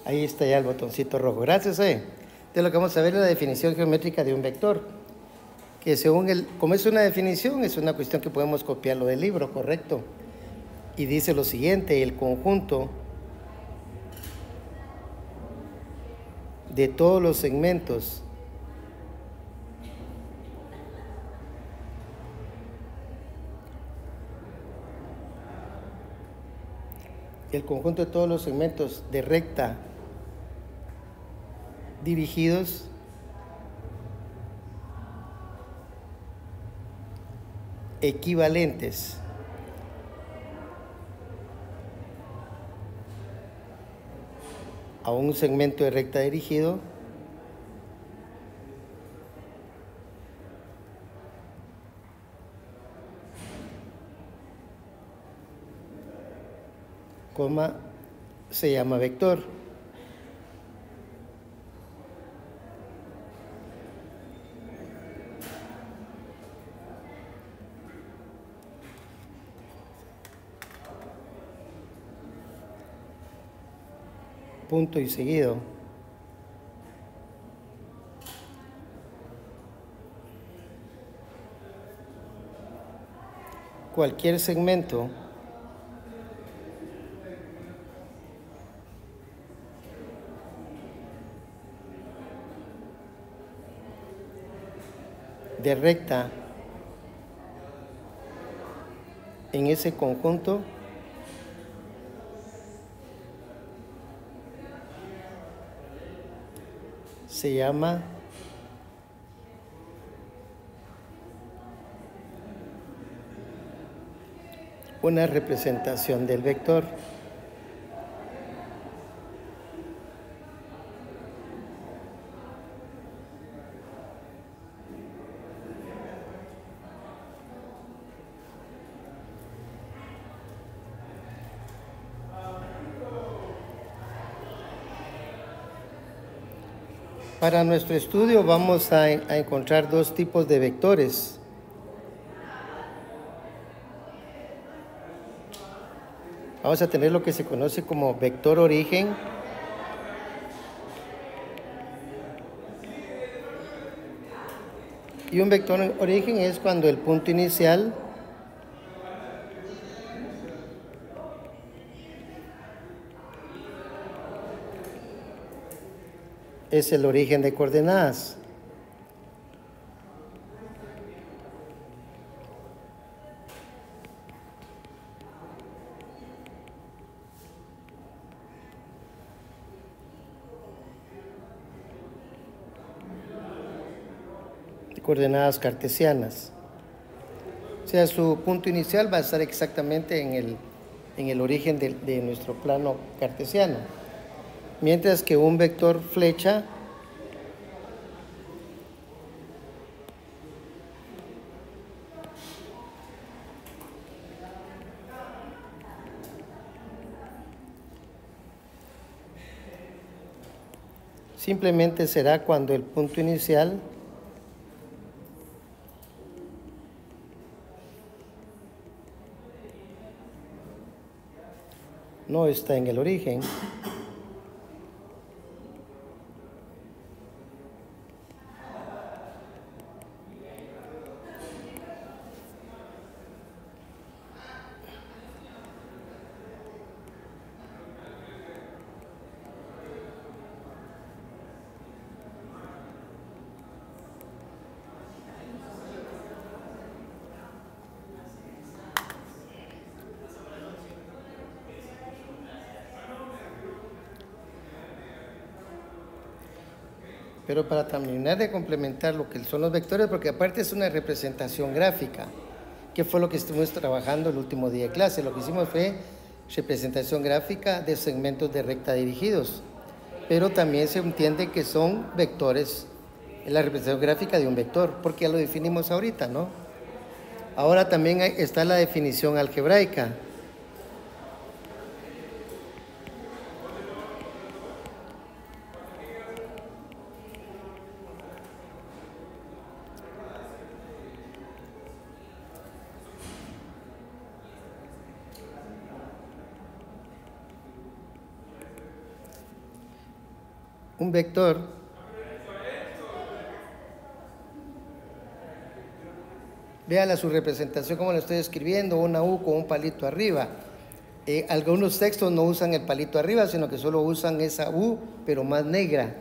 Ahí está ya el botoncito rojo. Gracias. De lo que vamos a ver es la definición geométrica de un vector. Que como es una definición, es una cuestión que podemos copiarlo del libro, correcto. Y dice lo siguiente: el conjunto de todos los segmentos de recta dirigidos equivalentes a un segmento de recta dirigido se llama vector. Punto y seguido. Cualquier segmento de recta en ese conjunto se llama una representación del vector. Para nuestro estudio vamos a encontrar dos tipos de vectores. Vamos a tener lo que se conoce como vector origen y un vector origen es cuando el punto inicial es el origen de coordenadas. Coordenadas cartesianas. O sea, su punto inicial va a estar exactamente en el origen de nuestro plano cartesiano. Mientras que un vector flecha simplemente será cuando el punto inicial no está en el origen. Pero para terminar de complementar lo que son los vectores, porque aparte es una representación gráfica, que fue lo que estuvimos trabajando el último día de clase. Lo que hicimos fue representación gráfica de segmentos de recta dirigidos, pero también se entiende que son vectores, la representación gráfica de un vector, porque ya lo definimos ahorita, ¿no? Ahora también está la definición algebraica. un vector véala su representación como lo estoy escribiendo, una U con un palito arriba. Algunos textos no usan el palito arriba, sino que solo usan esa U, pero más negra.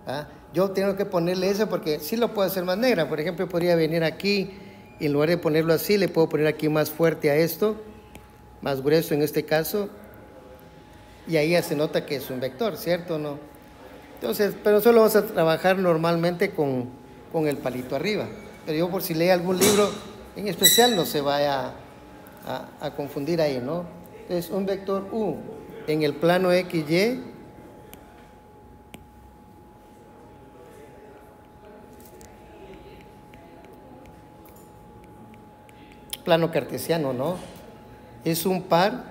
¿Ah? Yo tengo que ponerle eso porque sí lo puedo hacer más negra. Por ejemplo, podría venir aquí y en lugar de ponerlo así, le puedo poner aquí más fuerte a esto, más grueso en este caso, y ahí ya se nota que es un vector, ¿cierto o no? Entonces, pero solo vamos a trabajar normalmente con el palito arriba. Pero yo, por si lee algún libro en especial, no se vaya a confundir ahí, ¿no? Entonces, un vector U en el plano XY plano cartesiano, ¿no? Es un par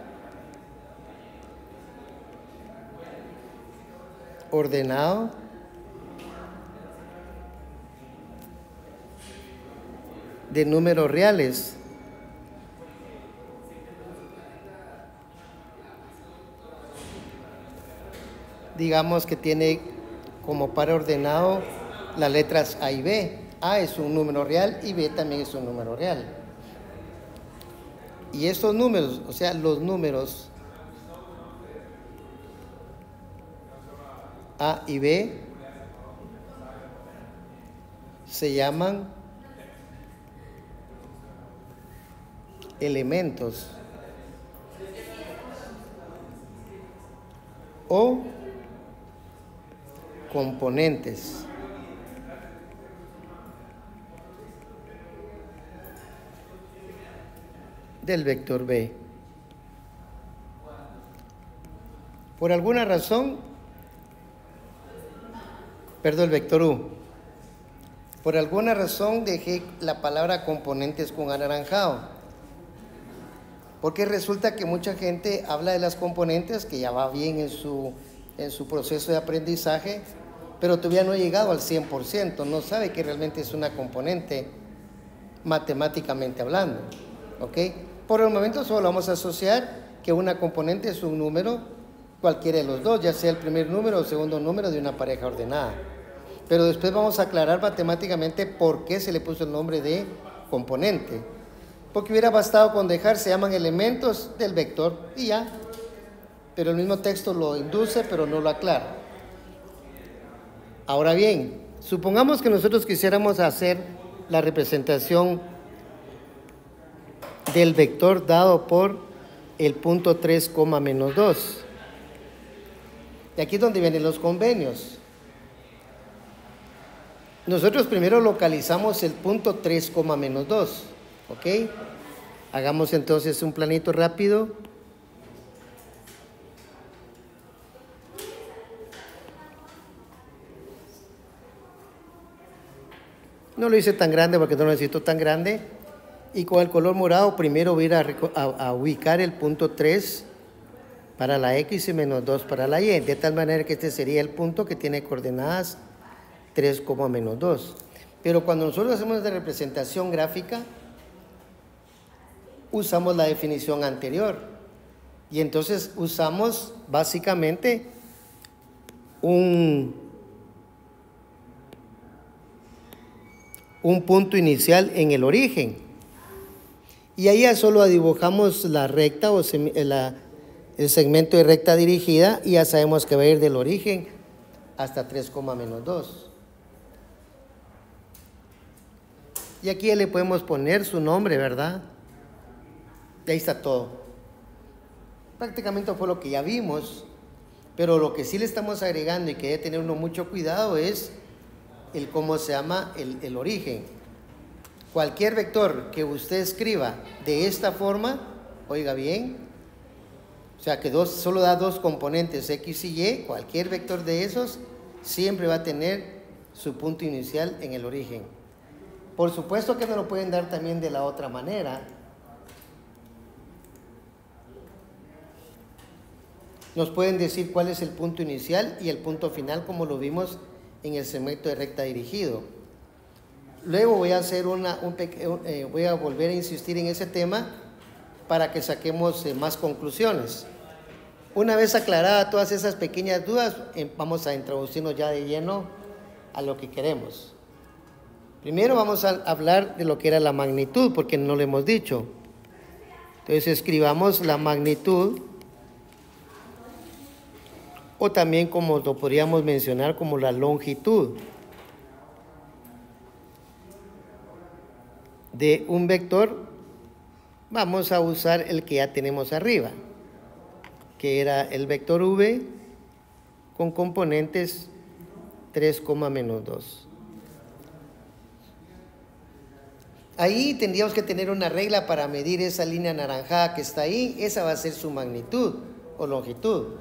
ordenado de números reales. Digamos que tiene como par ordenado las letras A y B. A es un número real y B también es un número real. Y estos números, o sea, los números A y B se llaman elementos o componentes del vector B. Por alguna razón, perdón, el vector U. Por alguna razón dejé la palabra componentes con anaranjado, porque resulta que mucha gente habla de las componentes, que ya va bien en su proceso de aprendizaje, pero todavía no ha llegado al 100%, no sabe que realmente es una componente matemáticamente hablando, ¿ok? Por el momento solo vamos a asociar que una componente es un número, cualquiera de los dos, ya sea el primer número o segundo número de una pareja ordenada. Pero después vamos a aclarar matemáticamente por qué se le puso el nombre de componente. Porque hubiera bastado con dejar, se llaman elementos del vector y ya. Pero el mismo texto lo induce, pero no lo aclara. Ahora bien, supongamos que nosotros quisiéramos hacer la representación del vector dado por el punto 3, menos 2. Y aquí es donde vienen los convenios. Nosotros primero localizamos el punto 3, menos 2, ¿ok? Hagamos entonces un planito rápido. No lo hice tan grande porque no lo necesito tan grande. Y con el color morado primero voy a ir a ubicar el punto 3 para la X y menos 2 para la Y. De tal manera que este sería el punto que tiene coordenadas 3, menos 2. Pero cuando nosotros hacemos la representación gráfica, usamos la definición anterior. Y entonces usamos básicamente un punto inicial en el origen. Y ahí ya solo dibujamos la recta o el segmento de recta dirigida y ya sabemos que va a ir del origen hasta 3, menos 2. Y aquí ya le podemos poner su nombre, ¿verdad? Y ahí está todo. Prácticamente fue lo que ya vimos, pero lo que sí le estamos agregando y que debe tener uno mucho cuidado es el cómo se llama el origen. Cualquier vector que usted escriba de esta forma, oiga bien, o sea que solo da dos componentes X y Y, cualquier vector de esos siempre va a tener su punto inicial en el origen. Por supuesto que no lo pueden dar también de la otra manera. Nos pueden decir cuál es el punto inicial y el punto final, como lo vimos en el segmento de recta dirigido. Luego voy a hacer voy a volver a insistir en ese tema para que saquemos más conclusiones. Una vez aclaradas todas esas pequeñas dudas, vamos a introducirnos ya de lleno a lo que queremos. Primero vamos a hablar de lo que era la magnitud, porque no lo hemos dicho. Entonces escribamos la magnitud, o también como lo podríamos mencionar como la longitud de un vector. Vamos a usar el que ya tenemos arriba, que era el vector v con componentes 3, menos 2. Ahí tendríamos que tener una regla para medir esa línea anaranjada que está ahí. Esa va a ser su magnitud o longitud.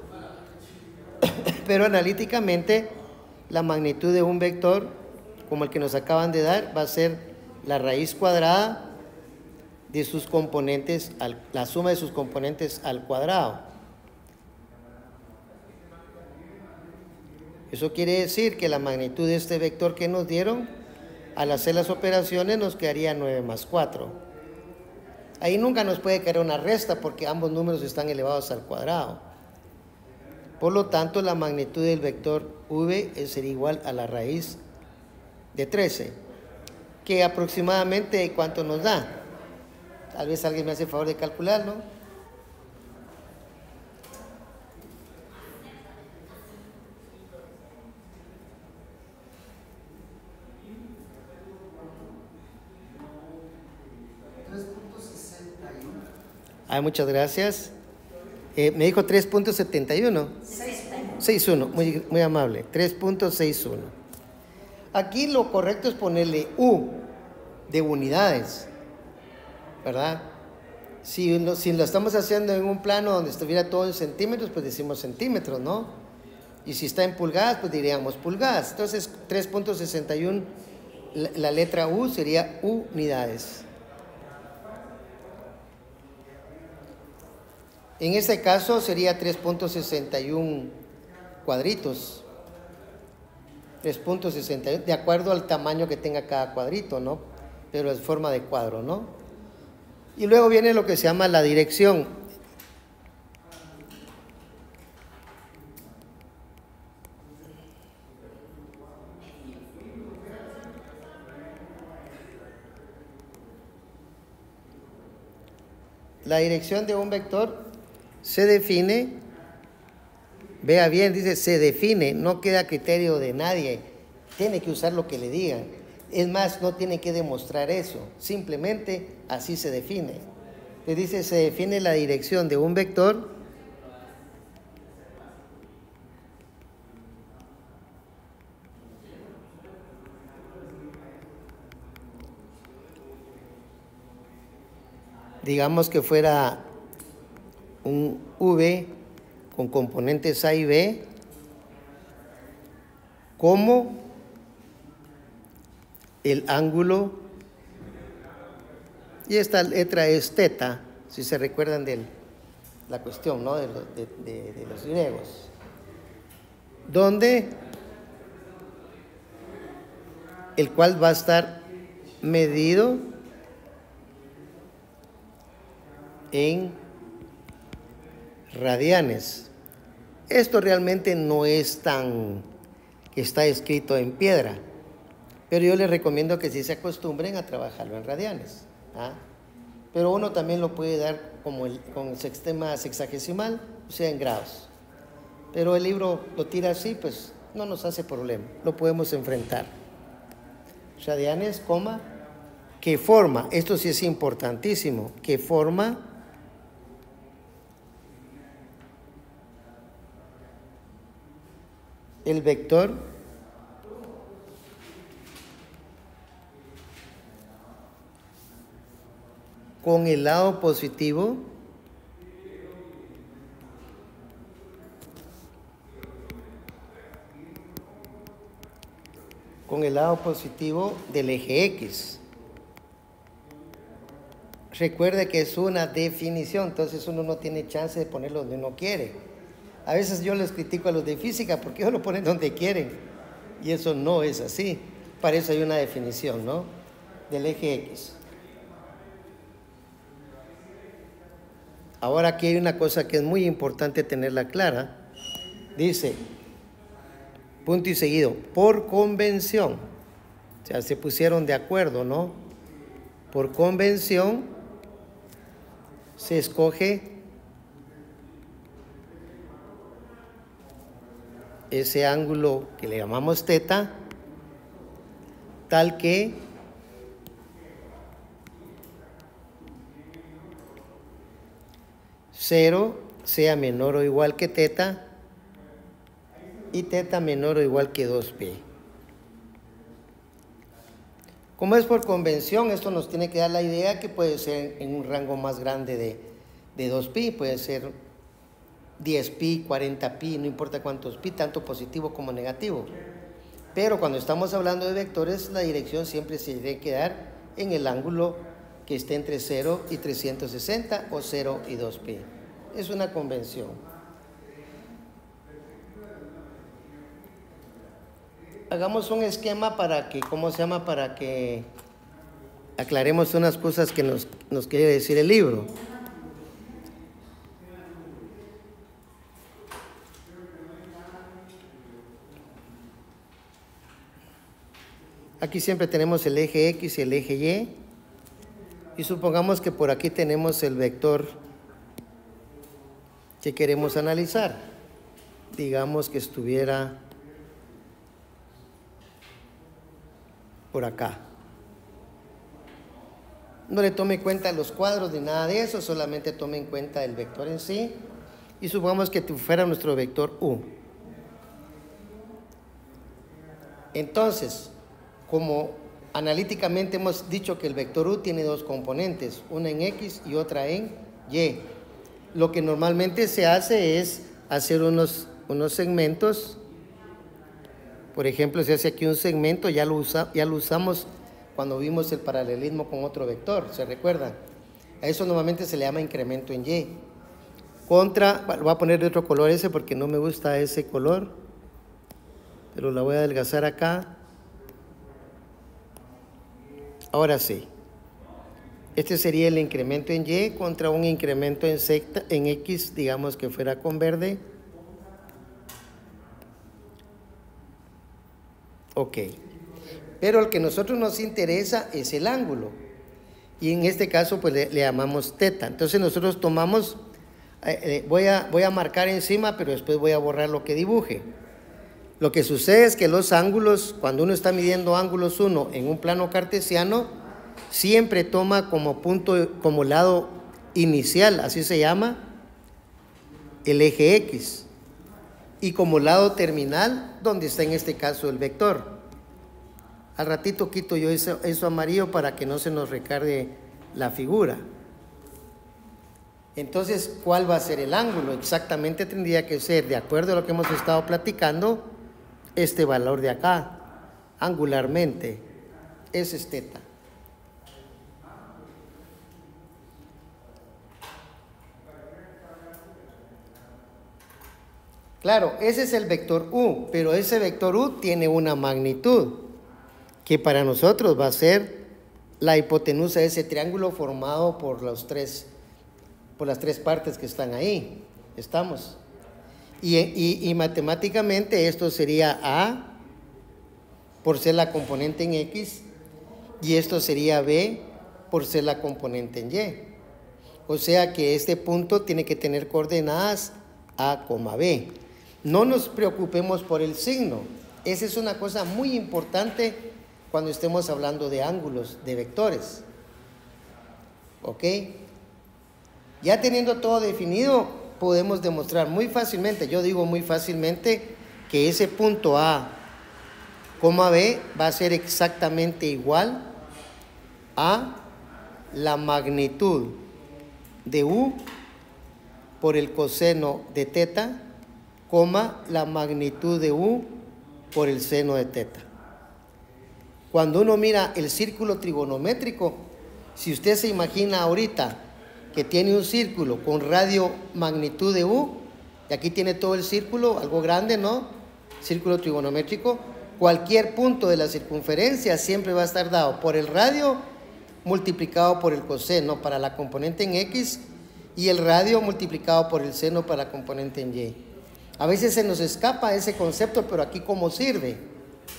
Pero analíticamente, la magnitud de un vector, como el que nos acaban de dar, va a ser la raíz cuadrada de sus componentes, la suma de sus componentes al cuadrado. Eso quiere decir que la magnitud de este vector que nos dieron, al hacer las operaciones nos quedaría 9 más 4. Ahí nunca nos puede caer una resta porque ambos números están elevados al cuadrado. Por lo tanto, la magnitud del vector v sería igual a la raíz de 13, que aproximadamente ¿cuánto nos da? Tal vez alguien me hace el favor de calcularlo. Muchas gracias. Me dijo 3.71. 6.1, muy amable. 3.61. Aquí lo correcto es ponerle U de unidades, ¿verdad? Si lo estamos haciendo en un plano donde estuviera todo en centímetros, pues decimos centímetros, ¿no? Y si está en pulgadas, pues diríamos pulgadas. Entonces, 3.61, la letra U sería unidades. En este caso sería 3.61 cuadritos. 3.61, de acuerdo al tamaño que tenga cada cuadrito, ¿no? Pero es forma de cuadro, ¿no? Y luego viene lo que se llama la dirección. La dirección de un vector se define, vea bien, dice se define, no queda a criterio de nadie, tiene que usar lo que le digan. Es más, no tiene que demostrar eso, simplemente así se define. Le dice, se define la dirección de un vector digamos que fuera un V con componentes A y B como el ángulo, y esta letra es teta, si se recuerdan de la cuestión, ¿no? de los griegos, donde el cual va a estar medido en radianes. Esto realmente no es tan que está escrito en piedra, pero yo les recomiendo que sí se acostumbren a trabajarlo en radianes, ¿ah? Pero uno también lo puede dar como con el sistema sexagesimal, o sea, en grados. Pero el libro lo tira así, pues no nos hace problema, lo podemos enfrentar. Radianes, coma, que forma, esto sí es importantísimo, que forma el vector con el lado positivo del eje X. Recuerde que es una definición, entonces uno no tiene chance de ponerlo donde uno quiere. A veces yo les critico a los de física porque ellos lo ponen donde quieren y eso no es así. Para eso hay una definición, ¿no? Del eje X. Ahora aquí hay una cosa que es muy importante tenerla clara. Dice, punto y seguido, por convención. O sea, se pusieron de acuerdo, ¿no? Por convención se escoge ese ángulo que le llamamos teta, tal que cero sea menor o igual que teta y teta menor o igual que 2pi. Como es por convención, esto nos tiene que dar la idea que puede ser en un rango más grande de 2pi, puede ser 10pi, 40pi, no importa cuántos pi, tanto positivo como negativo. Pero cuando estamos hablando de vectores, la dirección siempre se debe quedar en el ángulo que esté entre 0 y 360 o 0 y 2pi. Es una convención. Hagamos un esquema para que, ¿cómo se llama? Para que aclaremos unas cosas que nos quiere decir el libro. Aquí siempre tenemos el eje X y el eje Y. Y supongamos que por aquí tenemos el vector que queremos analizar. Digamos que estuviera por acá. No le tome en cuenta los cuadros ni nada de eso, solamente tome en cuenta el vector en sí. Y supongamos que fuera nuestro vector U. Entonces, como analíticamente hemos dicho que el vector U tiene dos componentes, una en X y otra en Y. Lo que normalmente se hace es hacer unos segmentos. Por ejemplo, se hace aquí un segmento, ya lo usamos cuando vimos el paralelismo con otro vector, ¿se recuerdan? A eso normalmente se le llama incremento en Y. Voy a poner de otro color ese porque no me gusta ese color, pero la voy a adelgazar acá. Ahora sí, este sería el incremento en Y contra un incremento en X, digamos que fuera con verde. Ok, pero el que a nosotros nos interesa es el ángulo, y en este caso pues le llamamos teta. Entonces nosotros tomamos, voy a marcar encima, pero después voy a borrar lo que dibuje. Lo que sucede es que los ángulos, cuando uno está midiendo ángulos 1 en un plano cartesiano, siempre toma como punto, como lado inicial, así se llama, el eje X, y como lado terminal, donde está en este caso el vector. Al ratito quito yo eso amarillo para que no se nos recargue la figura. Entonces, ¿cuál va a ser el ángulo? Exactamente tendría que ser, de acuerdo a lo que hemos estado platicando, este valor de acá, angularmente, ese es teta. Claro, ese es el vector U, pero ese vector U tiene una magnitud, que para nosotros va a ser la hipotenusa de ese triángulo formado por las tres partes que están ahí. ¿Estamos? Y matemáticamente esto sería A por ser la componente en X, y esto sería B por ser la componente en Y. O sea que este punto tiene que tener coordenadas A, B. No nos preocupemos por el signo. Esa es una cosa muy importante cuando estemos hablando de ángulos, de vectores. ¿Ok? Ya teniendo todo definido, podemos demostrar muy fácilmente, yo digo muy fácilmente, que ese punto A, B va a ser exactamente igual a la magnitud de U por el coseno de teta, la magnitud de U por el seno de teta. Cuando uno mira el círculo trigonométrico, si usted se imagina ahorita que tiene un círculo con radio magnitud de U, y aquí tiene todo el círculo, algo grande, ¿no? Círculo trigonométrico, cualquier punto de la circunferencia siempre va a estar dado por el radio multiplicado por el coseno para la componente en X, y el radio multiplicado por el seno para la componente en y. A veces se nos escapa ese concepto, pero aquí cómo sirve,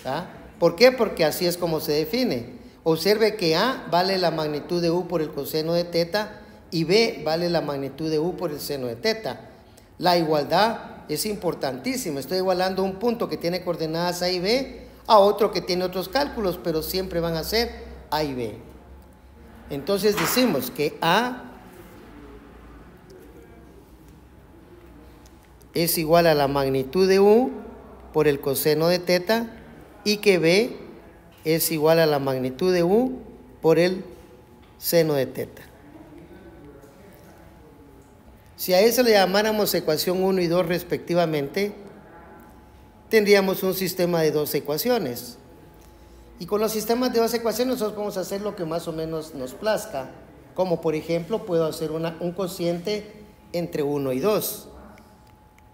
¿ah? ¿Por qué? Porque así es como se define. Observe que A vale la magnitud de U por el coseno de teta y B vale la magnitud de U por el seno de teta. La igualdad es importantísima. Estoy igualando un punto que tiene coordenadas A y B a otro que tiene otros cálculos, pero siempre van a ser A y B. Entonces decimos que A es igual a la magnitud de U por el coseno de teta y que B es igual a la magnitud de U por el seno de teta. Si a eso le llamáramos ecuación 1 y 2 respectivamente, tendríamos un sistema de dos ecuaciones. Y con los sistemas de dos ecuaciones nosotros podemos hacer lo que más o menos nos plazca. Como por ejemplo, puedo hacer un cociente entre 1 y 2.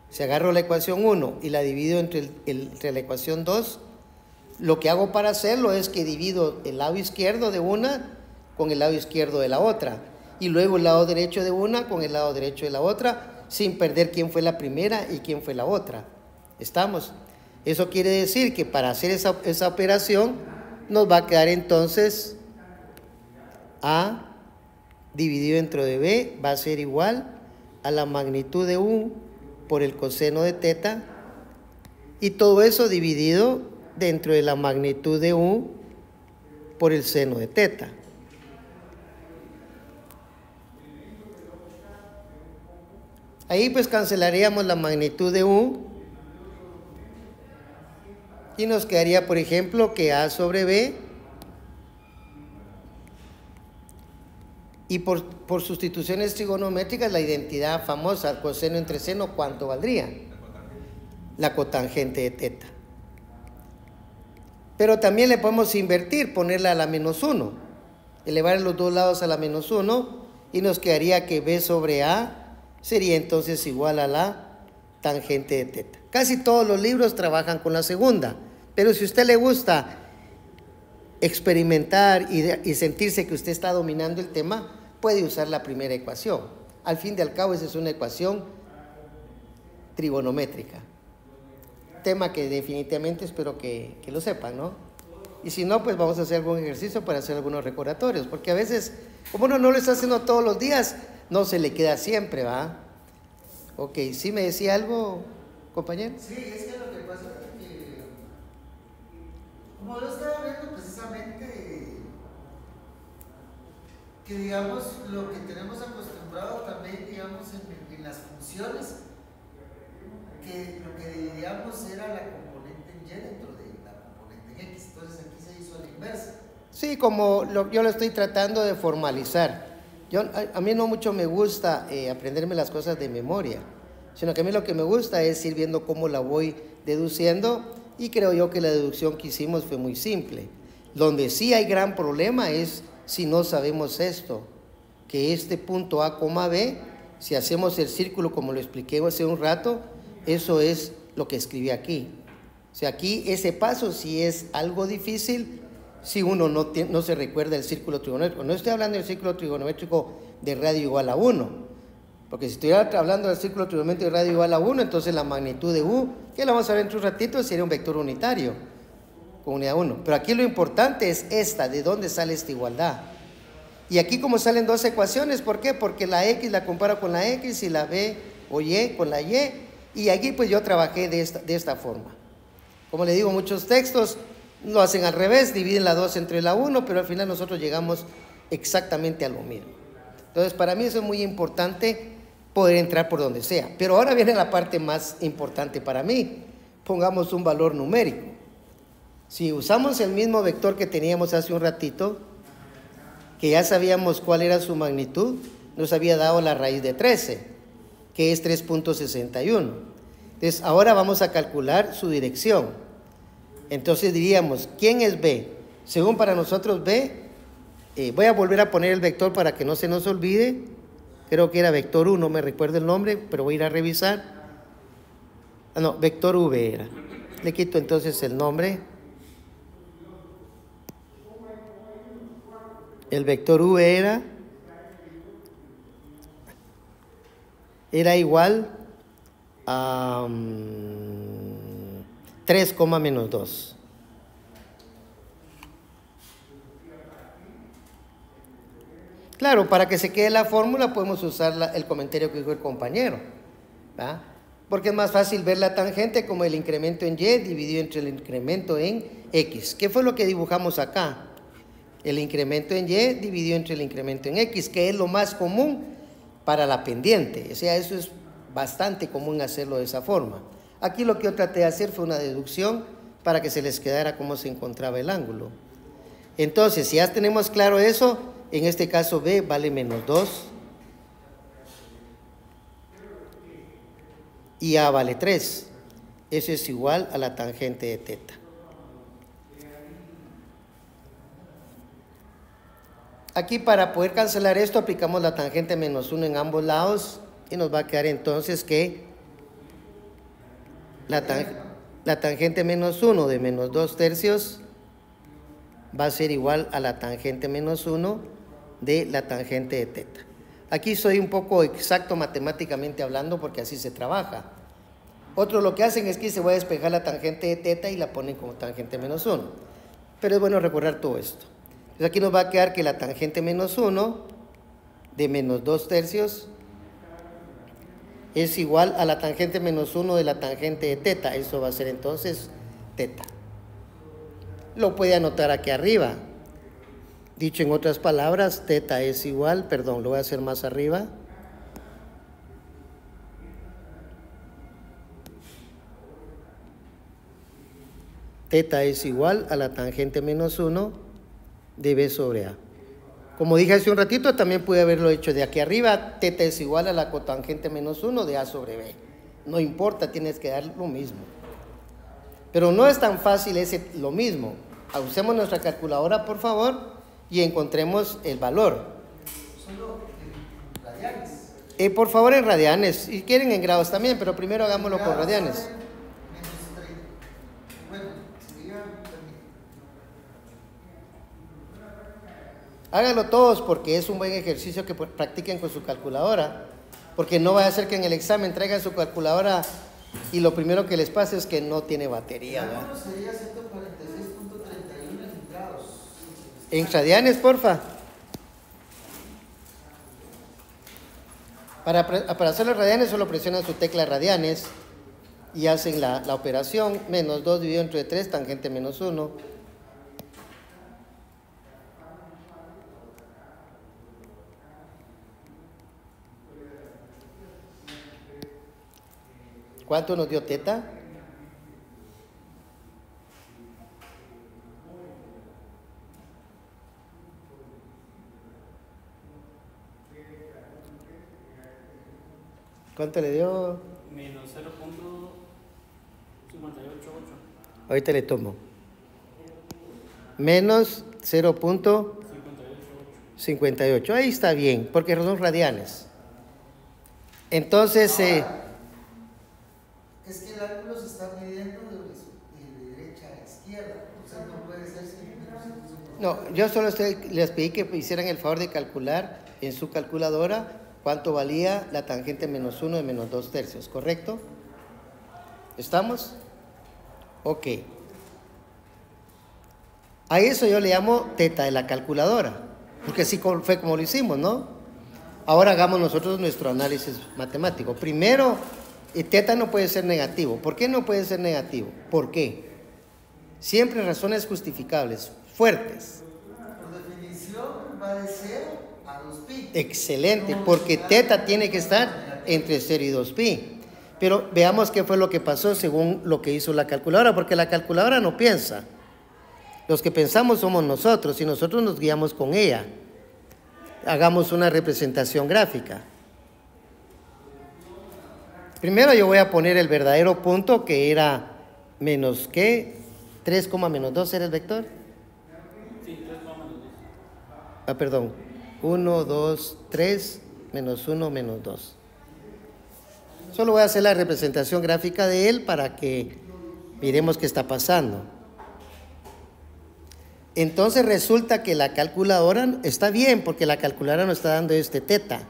Si agarro la ecuación 1 y la divido entre la ecuación 2, lo que hago para hacerlo es que divido el lado izquierdo de una con el lado izquierdo de la otra. Y luego el lado derecho de una con el lado derecho de la otra, sin perder quién fue la primera y quién fue la otra. ¿Estamos? Eso quiere decir que para hacer esa operación nos va a quedar entonces A dividido entre de B va a ser igual a la magnitud de U por el coseno de teta y todo eso dividido dentro de la magnitud de U por el seno de teta. Ahí pues cancelaríamos la magnitud de U y nos quedaría, por ejemplo, que A sobre B, y por sustituciones trigonométricas la identidad famosa, coseno entre seno, ¿cuánto valdría? La cotangente de teta. Pero también le podemos invertir, ponerla a la menos 1, elevar los dos lados a la menos 1 y nos quedaría que B sobre A sería entonces igual a la tangente de teta. Casi todos los libros trabajan con la segunda, pero si a usted le gusta experimentar y sentirse que usted está dominando el tema, puede usar la primera ecuación. Al fin y al cabo, esa es una ecuación trigonométrica. Tema que definitivamente espero que lo sepan, ¿no? Y si no, pues vamos a hacer algún ejercicio para hacer algunos recordatorios, porque a veces, como uno no lo está haciendo todos los días, no se le queda siempre, ¿va? Ok, ¿sí me decía algo, compañero? Sí, es que lo que pasa es que, como yo estaba viendo precisamente, que digamos, lo que tenemos acostumbrado también, digamos, en las funciones, que lo que dividíamos era la componente en y dentro de la componente en x, entonces aquí se hizo a la inversa. Sí, como yo lo estoy tratando de formalizar. A mí no mucho me gusta aprenderme las cosas de memoria, sino que a mí lo que me gusta es ir viendo cómo la voy deduciendo, y creo yo que la deducción que hicimos fue muy simple. Donde sí hay gran problema es si no sabemos esto, que este punto A, B, si hacemos el círculo como lo expliqué hace un rato, eso es lo que escribí aquí. O sea, aquí ese paso sí es algo difícil si uno no se recuerda el círculo trigonométrico. No estoy hablando del círculo trigonométrico de radio igual a 1, porque si estuviera hablando del círculo trigonométrico de radio igual a 1, entonces la magnitud de U, que la vamos a ver en un ratito, sería un vector unitario con unidad 1. Pero aquí lo importante es esta, de dónde sale esta igualdad. Y aquí como salen dos ecuaciones, ¿por qué? Porque la X la comparo con la X y la B o Y con la Y, y aquí pues yo trabajé de esta forma. Como le digo, muchos textos lo hacen al revés, dividen la 2 entre la 1, pero al final nosotros llegamos exactamente a lo mismo. Entonces, para mí eso es muy importante, poder entrar por donde sea. Pero ahora viene la parte más importante para mí. Pongamos un valor numérico. Si usamos el mismo vector que teníamos hace un ratito, que ya sabíamos cuál era su magnitud, nos había dado la raíz de 13, que es 3.61. Entonces, ahora vamos a calcular su dirección. Entonces diríamos, ¿quién es B? Según para nosotros B, voy a volver a poner el vector para que no se nos olvide. Creo que era vector U, no me recuerdo el nombre, pero voy a ir a revisar. Ah, no, vector V era. Le quito entonces el nombre. El vector V era era igual a 3, menos 2. Claro, para que se quede la fórmula podemos usar el comentario que dijo el compañero, ¿verdad? Porque es más fácil ver la tangente como el incremento en y dividido entre el incremento en x. ¿Qué fue lo que dibujamos acá? El incremento en y dividido entre el incremento en x, que es lo más común para la pendiente. O sea, eso es bastante común hacerlo de esa forma. Aquí lo que yo traté de hacer fue una deducción para que se les quedara cómo se encontraba el ángulo. Entonces, si ya tenemos claro eso, en este caso b vale menos 2 y a vale 3. Eso es igual a la tangente de teta. Aquí, para poder cancelar esto, aplicamos la tangente menos 1 en ambos lados y nos va a quedar entonces que la tangente menos 1 de menos 2 tercios va a ser igual a la tangente menos 1 de la tangente de teta. Aquí soy un poco exacto matemáticamente hablando porque así se trabaja. Otros lo que hacen es que se va a despejar la tangente de teta y la ponen como tangente menos 1. Pero es bueno recordar todo esto. Entonces aquí nos va a quedar que la tangente menos 1 de menos 2 tercios es igual a la tangente menos 1 de la tangente de teta. Eso va a ser entonces teta. Lo puede anotar aquí arriba. Dicho en otras palabras, teta es igual, perdón, lo voy a hacer más arriba. Teta es igual a la tangente menos 1 de b sobre a. Como dije hace un ratito, también pude haberlo hecho de aquí arriba. Teta es igual a la cotangente menos 1 de a sobre b. No importa, tienes que dar lo mismo. Pero no es tan fácil lo mismo. Usemos nuestra calculadora, por favor, y encontremos el valor. Solo en radianes. Por favor, en radianes. Si quieren en grados también, pero primero hagámoslo por radianes. Menos 30. Bueno, sería... Háganlo todos porque es un buen ejercicio que practiquen con su calculadora. Porque no vaya a ser que en el examen traigan su calculadora y lo primero que les pase es que no tiene batería, ¿verdad? El ángulo sería 146.31 en grados. En radianes, porfa. Para hacer los radianes solo presionan su tecla radianes y hacen la operación. Menos 2 dividido entre 3, tangente menos 1. ¿Cuánto nos dio teta? ¿Cuánto le dio? Menos 0.588. Ahorita le tomo. Menos 0.58. Ahí está bien, porque son radianes. Entonces... es que el ángulo se está midiendo de derecha a izquierda. Entonces no puede ser no, yo solo les pedí que hicieran el favor de calcular en su calculadora cuánto valía la tangente menos 1 de menos 2 tercios, ¿correcto? ¿Estamos? Ok. A eso yo le llamo teta de la calculadora, porque así fue como lo hicimos, ¿no? Ahora hagamos nosotros nuestro análisis matemático. Primero, teta no puede ser negativo. ¿Por qué no puede ser negativo? ¿Por qué? Siempre razones justificables, fuertes. Por definición va de 0 a 2pi. Excelente, porque teta tiene que estar entre 0 y 2pi. Pero veamos qué fue lo que pasó según lo que hizo la calculadora, porque la calculadora no piensa. Los que pensamos somos nosotros y nosotros nos guiamos con ella. Hagamos una representación gráfica. Primero yo voy a poner el verdadero punto que era menos ¿qué? 3, menos 2, ¿era el vector? Sí, 3, menos 2. Perdón. 1, 2, 3, menos 1, menos 2. Solo voy a hacer la representación gráfica de él para que miremos qué está pasando. Entonces resulta que la calculadora está bien porque la calculadora nos está dando este teta.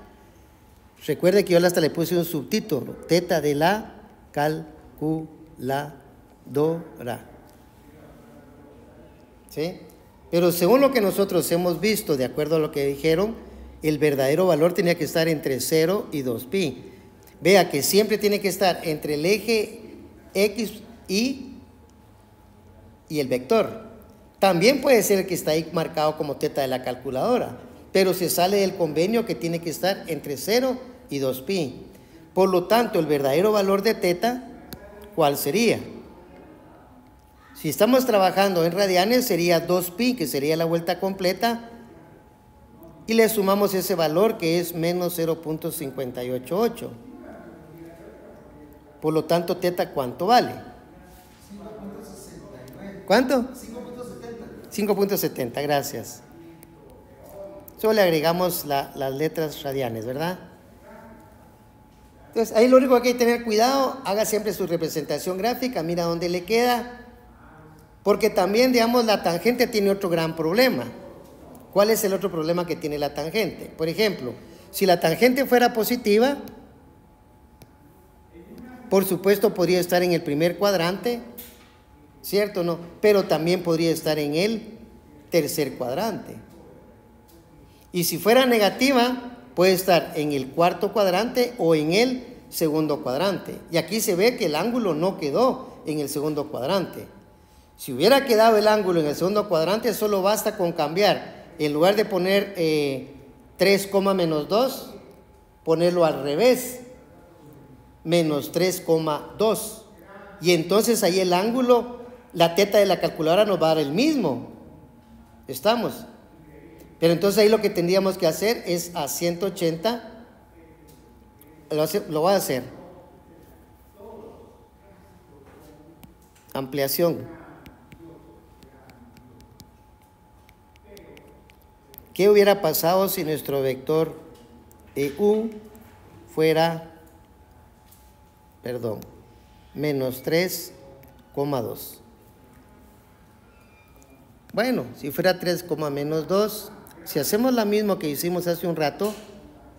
Recuerde que yo hasta le puse un subtítulo, teta de la calculadora. ¿Sí? Pero según lo que nosotros hemos visto, de acuerdo a lo que dijeron, el verdadero valor tenía que estar entre 0 y 2pi. Vea que siempre tiene que estar entre el eje X, Y y el vector. También puede ser el que está ahí marcado como teta de la calculadora, pero se sale del convenio que tiene que estar entre 0 y 2pi. Por lo tanto, el verdadero valor de teta, ¿cuál sería? Si estamos trabajando en radianes, sería 2pi, que sería la vuelta completa, y le sumamos ese valor que es menos 0.588. Por lo tanto, teta, ¿cuánto vale? 5.69. ¿Cuánto? 5.70. 5.70, gracias. Solo le agregamos las letras radianes, ¿verdad? Entonces, ahí lo único que hay que tener cuidado, haga siempre su representación gráfica, mira dónde le queda, porque también, digamos, la tangente tiene otro gran problema. ¿Cuál es el otro problema que tiene la tangente? Por ejemplo, si la tangente fuera positiva, por supuesto podría estar en el primer cuadrante, ¿cierto o no? Pero también podría estar en el tercer cuadrante. Y si fuera negativa, puede estar en el cuarto cuadrante o en el segundo cuadrante. Y aquí se ve que el ángulo no quedó en el segundo cuadrante. Si hubiera quedado el ángulo en el segundo cuadrante, solo basta con cambiar. En lugar de poner 3, menos 2, ponerlo al revés, menos 3,2. Y entonces ahí el ángulo, la teta de la calculadora nos va a dar el mismo. ¿Estamos? Pero entonces ahí lo que tendríamos que hacer es a 180, lo voy a hacer. Ampliación. ¿Qué hubiera pasado si nuestro vector U fuera, menos 3,2? Bueno, si fuera 3, menos 2, si hacemos lo mismo que hicimos hace un rato,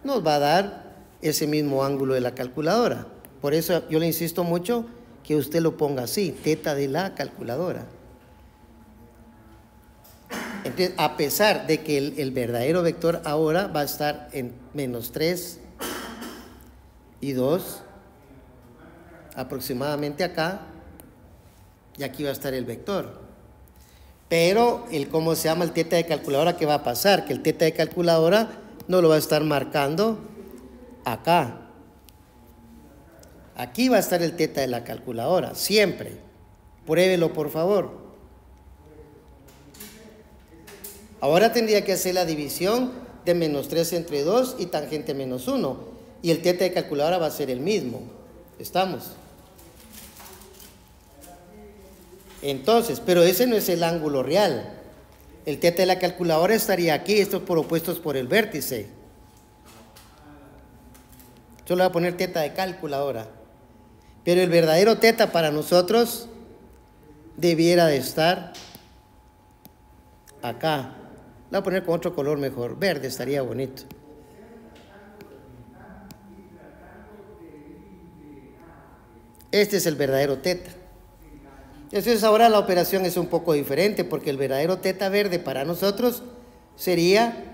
nos va a dar ese mismo ángulo de la calculadora. Por eso yo le insisto mucho que usted lo ponga así, teta de la calculadora. Entonces, a pesar de que el verdadero vector ahora va a estar en menos 3 y 2, aproximadamente acá, y aquí va a estar el vector. Pero ¿cómo se llama el teta de calculadora? ¿Qué va a pasar? Que el teta de calculadora no lo va a estar marcando acá. Aquí va a estar el teta de la calculadora, siempre. Pruébelo, por favor. Ahora tendría que hacer la división de menos 3 entre 2 y tangente menos 1. Y el teta de calculadora va a ser el mismo. ¿Estamos? Entonces, pero ese no es el ángulo real. El teta de la calculadora estaría aquí, estos por opuestos por el vértice. Yo le voy a poner teta de calculadora. Pero el verdadero teta para nosotros debiera de estar acá. La voy a poner con otro color mejor, verde, estaría bonito. Este es el verdadero teta. Entonces ahora la operación es un poco diferente porque el verdadero teta verde para nosotros sería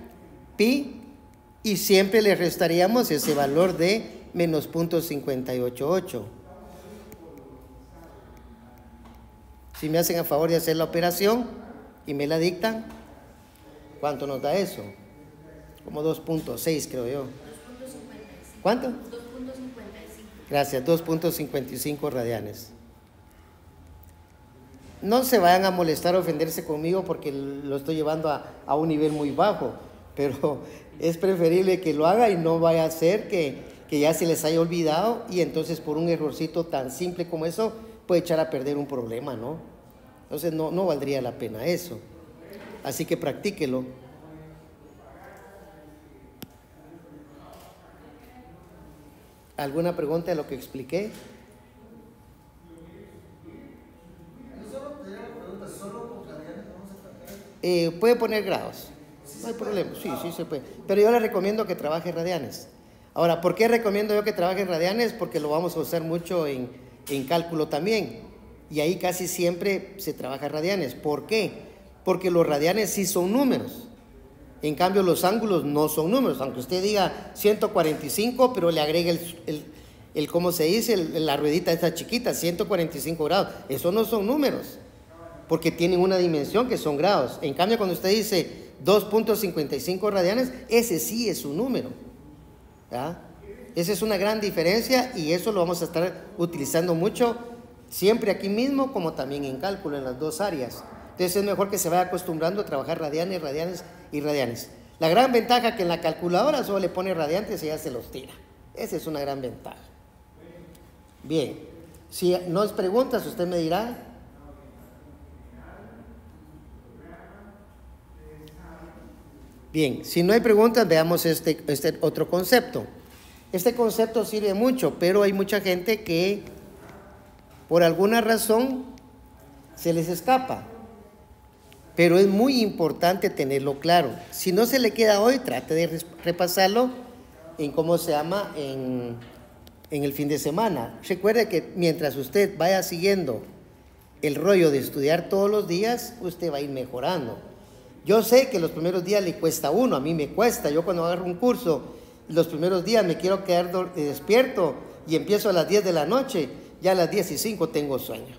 pi y siempre le restaríamos ese valor de menos 0.588. Si me hacen a favor de hacer la operación y me la dictan, ¿cuánto nos da eso? Como 2.6 creo yo. 2.55. ¿Cuánto? 2.55. Gracias, 2.55 radianes. No se vayan a molestar o ofenderse conmigo porque lo estoy llevando a un nivel muy bajo, pero es preferible que lo haga y no vaya a ser que ya se les haya olvidado y entonces por un errorcito tan simple como eso puede echar a perder un problema, ¿no? Entonces no valdría la pena eso. Así que practíquelo. ¿Alguna pregunta de lo que expliqué? Puede poner grados, no hay problema, sí se puede. Pero yo le recomiendo que trabaje radianes. Ahora, ¿por qué recomiendo yo que trabajen radianes? Porque lo vamos a usar mucho en cálculo también. Y ahí casi siempre se trabaja radianes. ¿Por qué? Porque los radianes sí son números. En cambio, los ángulos no son números. Aunque usted diga 145, pero le agregue ¿cómo se dice? La ruedita esta chiquita, 145 grados. Esos no son números, porque tienen una dimensión que son grados. En cambio, cuando usted dice 2.55 radianes, ese sí es un número. ¿Ya? Esa es una gran diferencia y eso lo vamos a estar utilizando mucho, siempre aquí mismo, como también en cálculo, en las dos áreas. Entonces es mejor que se vaya acostumbrando a trabajar radianes, radianes y radianes. La gran ventaja que en la calculadora solo le pone radiantes y ya se los tira. Esa es una gran ventaja. Bien, si no hay preguntas, usted me dirá. Bien, si no hay preguntas, veamos este otro concepto. Este concepto sirve mucho, pero hay mucha gente que por alguna razón se les escapa. Pero es muy importante tenerlo claro. Si no se le queda hoy, trate de repasarlo en el fin de semana. Recuerde que mientras usted vaya siguiendo el rollo de estudiar todos los días, usted va a ir mejorando. Yo sé que los primeros días le cuesta a uno, a mí me cuesta. Yo cuando agarro un curso, los primeros días me quiero quedar despierto y empiezo a las 10 de la noche, ya a las 10:05 tengo sueño.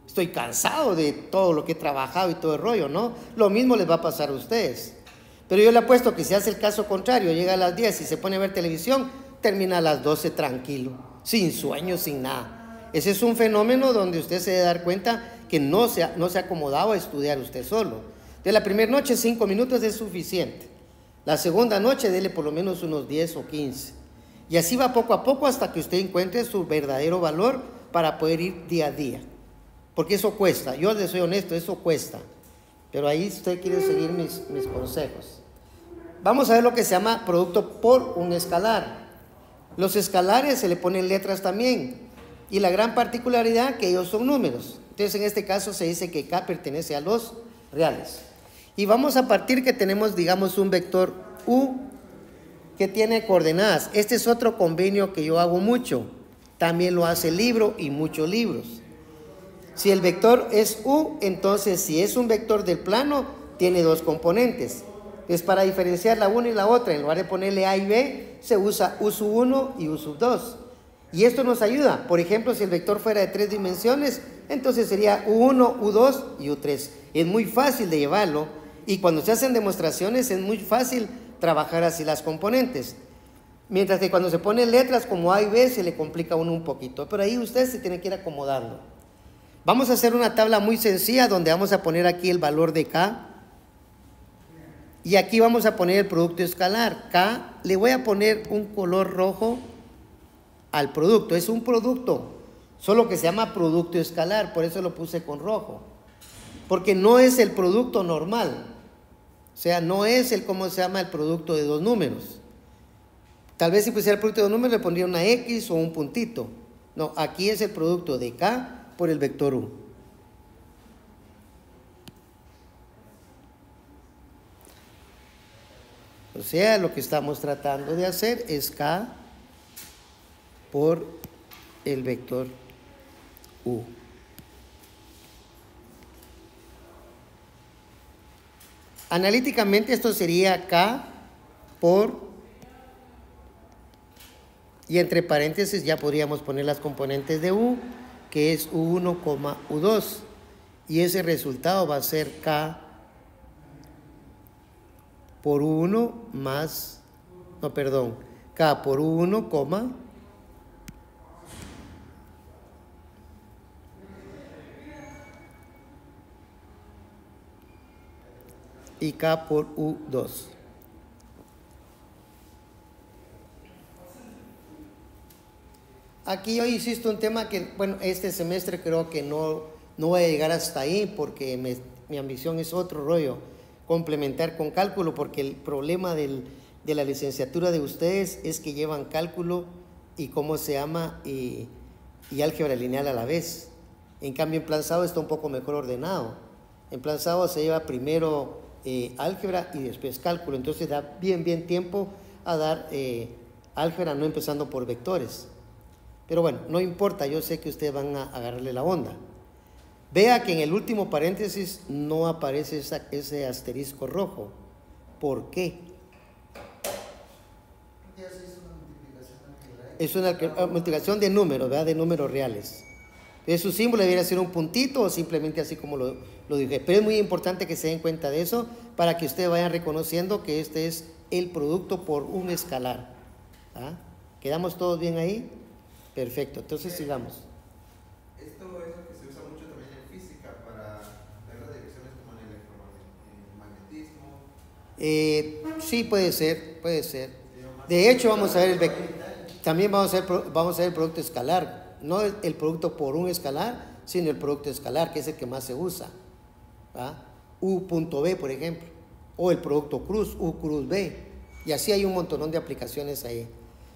Estoy cansado de todo lo que he trabajado y todo el rollo, ¿no? Lo mismo les va a pasar a ustedes. Pero yo le apuesto que si hace el caso contrario, llega a las 10 y se pone a ver televisión, termina a las 12 tranquilo, sin sueño, sin nada. Ese es un fenómeno donde usted se debe dar cuenta que no se ha acomodado a estudiar usted solo. De la primera noche 5 minutos es suficiente. La segunda noche dele por lo menos unos 10 o 15. Y así va poco a poco hasta que usted encuentre su verdadero valor para poder ir día a día. Porque eso cuesta, yo les soy honesto, eso cuesta. Pero ahí usted quiere seguir mis consejos. Vamos a ver lo que se llama producto por un escalar. Los escalares se le ponen letras también. Y la gran particularidad que ellos son números. Entonces en este caso se dice que K pertenece a los reales. Y vamos a partir que tenemos, digamos, un vector U que tiene coordenadas. Este es otro convenio que yo hago mucho. También lo hace el libro y muchos libros. Si el vector es U, entonces si es un vector del plano, tiene dos componentes. Es para diferenciar la una y la otra. En lugar de ponerle A y B, se usa U sub 1 y U sub 2. Y esto nos ayuda. Por ejemplo, si el vector fuera de 3 dimensiones, entonces sería U1, U2 y U3. Es muy fácil de llevarlo. Y cuando se hacen demostraciones, es muy fácil trabajar así las componentes. Mientras que cuando se ponen letras como A y B, se le complica a uno un poquito. Pero ahí usted se tiene que ir acomodando. Vamos a hacer una tabla muy sencilla donde vamos a poner aquí el valor de K. Y aquí vamos a poner el producto escalar. K, le voy a poner un color rojo al producto. Es un producto, solo que se llama producto escalar, por eso lo puse con rojo. Porque no es el producto normal. O sea, no es ¿cómo se llama? El producto de dos números. Tal vez si pusiera el producto de dos números le pondría una X o un puntito. No, aquí es el producto de K por el vector U. O sea, lo que estamos tratando de hacer es K por el vector U. Analíticamente esto sería K por, y entre paréntesis ya podríamos poner las componentes de U, que es U1, U2, y ese resultado va a ser K por U1 más, no, perdón, K por U1, y K por U2. Aquí yo insisto un tema que, bueno, este semestre creo que no voy a llegar hasta ahí porque mi ambición es otro rollo, complementar con cálculo, porque el problema de la licenciatura de ustedes es que llevan cálculo y ¿cómo se llama? Y álgebra lineal a la vez. En cambio en plan SAO está un poco mejor ordenado. En plan SAO se lleva primero álgebra y después cálculo, entonces da bien tiempo a dar álgebra no empezando por vectores. Pero bueno, no importa, yo sé que ustedes van a agarrarle la onda. Vea que en el último paréntesis no aparece ese asterisco rojo. ¿Por qué? Ya se hizo una multiplicación algebraica. Es una multiplicación de números, ¿verdad? De números reales. Entonces su símbolo debería ser un puntito o simplemente así como lo dije. Pero es muy importante que se den cuenta de eso para que ustedes vayan reconociendo que este es el producto por un escalar. ¿Ah? ¿Quedamos todos bien ahí? Perfecto, entonces sigamos. Esto es lo que se usa mucho también en física para ver las direcciones como en el electromagnetismo. Sí, puede ser, puede ser. De hecho, vamos a ver también vamos a ver el producto escalar. No el producto por un escalar, sino el producto escalar, que es el que más se usa. ¿Ah? U.B, por ejemplo. O el producto cruz, U cruz B. Y así hay un montón de aplicaciones ahí.